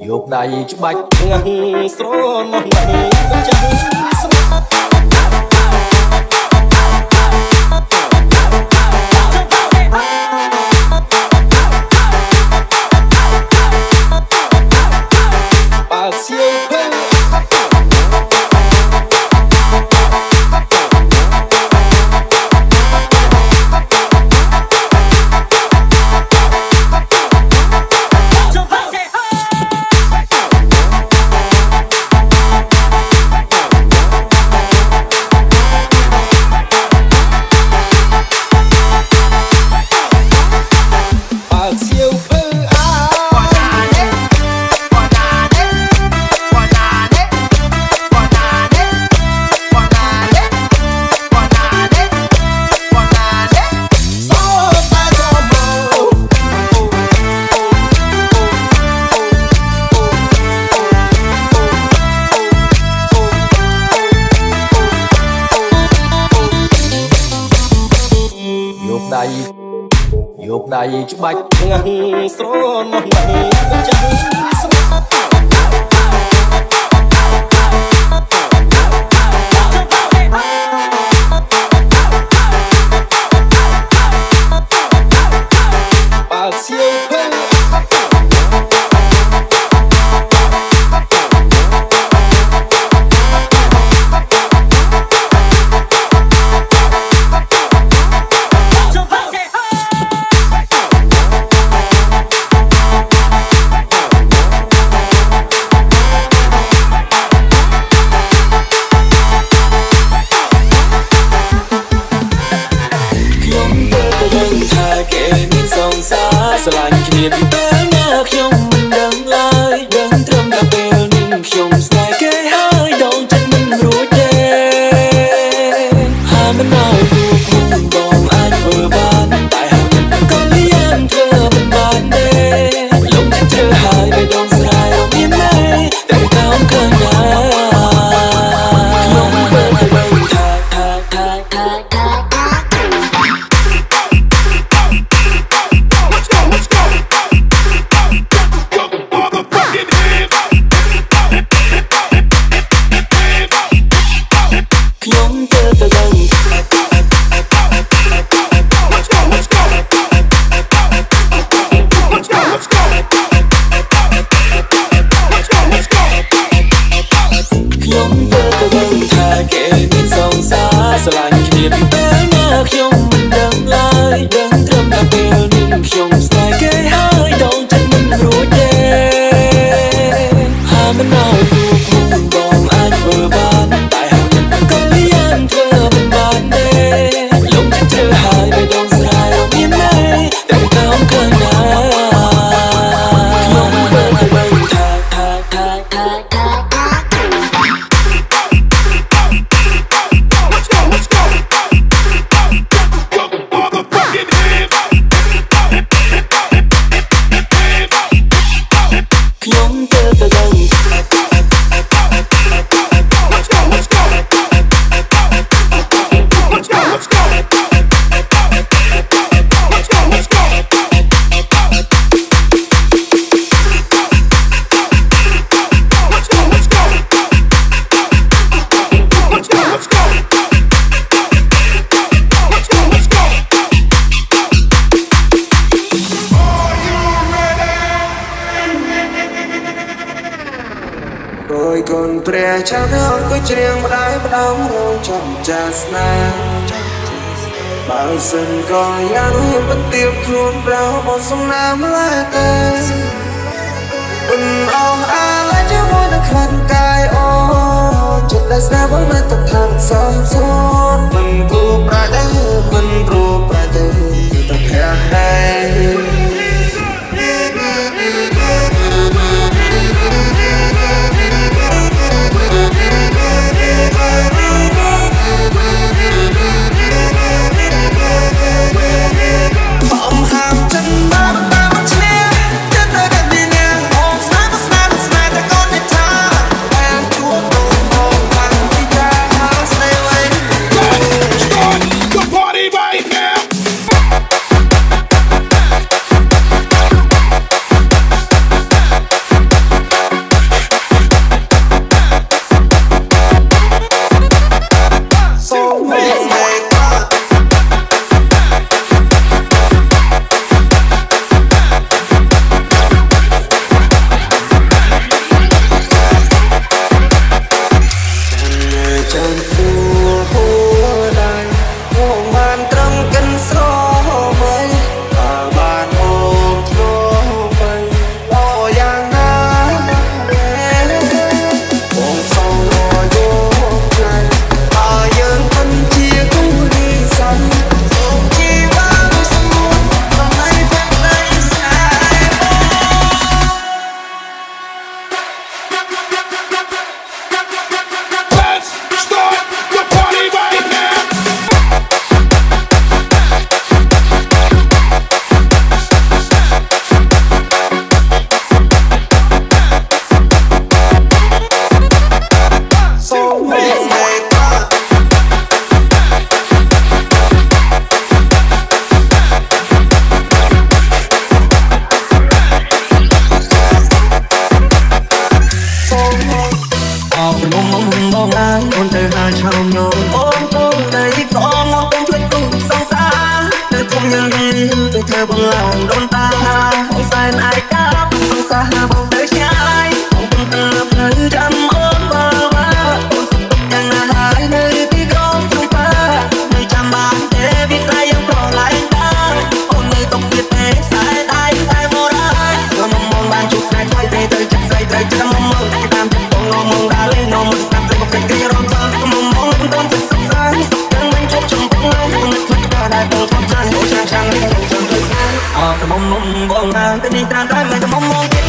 យកដៃច្បាច់ងាស់ស្រនោះដៃចាស់ស្មាបើសៀវភៅយកដៃច្បាច់ងាស់ស្រនោះដៃចាស់ស្មាបើសៀវភៅ ស្រឡាញ់គ្នាពីពេលមកខ្ញុំមិនដឹងឡើយដឹងត្រឹមតែពេលនេះខ្ញុំស្នេហ៍គេហើយដងចិត្តមិនរួចទេហាមិនឲ្យព្រោះខ្ញុំបងអាចធ្វើបានតែហាមិនក៏យ៉ាងធ្វើមិនបានទេលំចិត្តធ្វើហើយមិនដងស្រ័យរកមានទេតែតាមឃើញដែរខ្ញុំមើលទៅវិញថាកូនព្រះចាំអង្គុយច្រៀងម្ដាយផ្ដំរងចំចាស្នាបើសិនក៏យ៉ាងហ៊ានបន្ទាបខ្លួនប្រោបសំណាមឡើយតែមិនអស់អាឡ័យជាមួយនឹងខ្លាត់កាយអូចិត្តដែលស្នេហ៍បងមិនទៅថាសោកសោកមិនព្រោះប្រាជ្ញាមិនព្រោះប្រាជ្ញាទៅភ័ក្រដែរបងបានទៅនេះតាមតែមិនទៅមកទៀត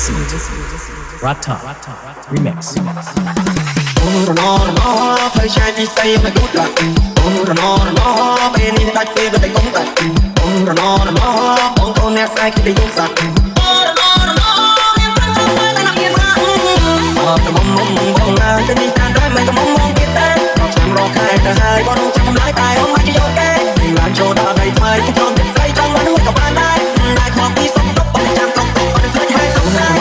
listening to Rata Remix. Thời trai đi xây phải cút lại bên đi đặt phê bên công tật bóng con nét sai khi đi dung sạch mong bóng là cho đi tan tới mày có mong kia tên chẳng rò khai ta hai con chẳng không lái tài hôm mai chỉ ok mình làm cho đã đầy thay cái con say trong mắt nuôi cả ban đai đại khoa đi sống tóc bằng trang tóc bằng thời hai sống sai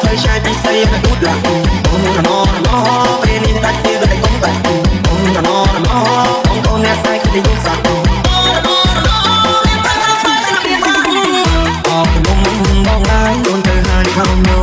thời trai đi xây phải cút lại bên đi đặt phê bên công tật bóng con nét sai khi đi dung sạch bóng ai luôn từ hai không nhau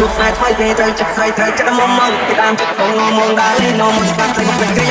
chút sai thoái về trời chặt sai thời chắc mong mong cái đam chút không mong đã lên nó một phát thành một cái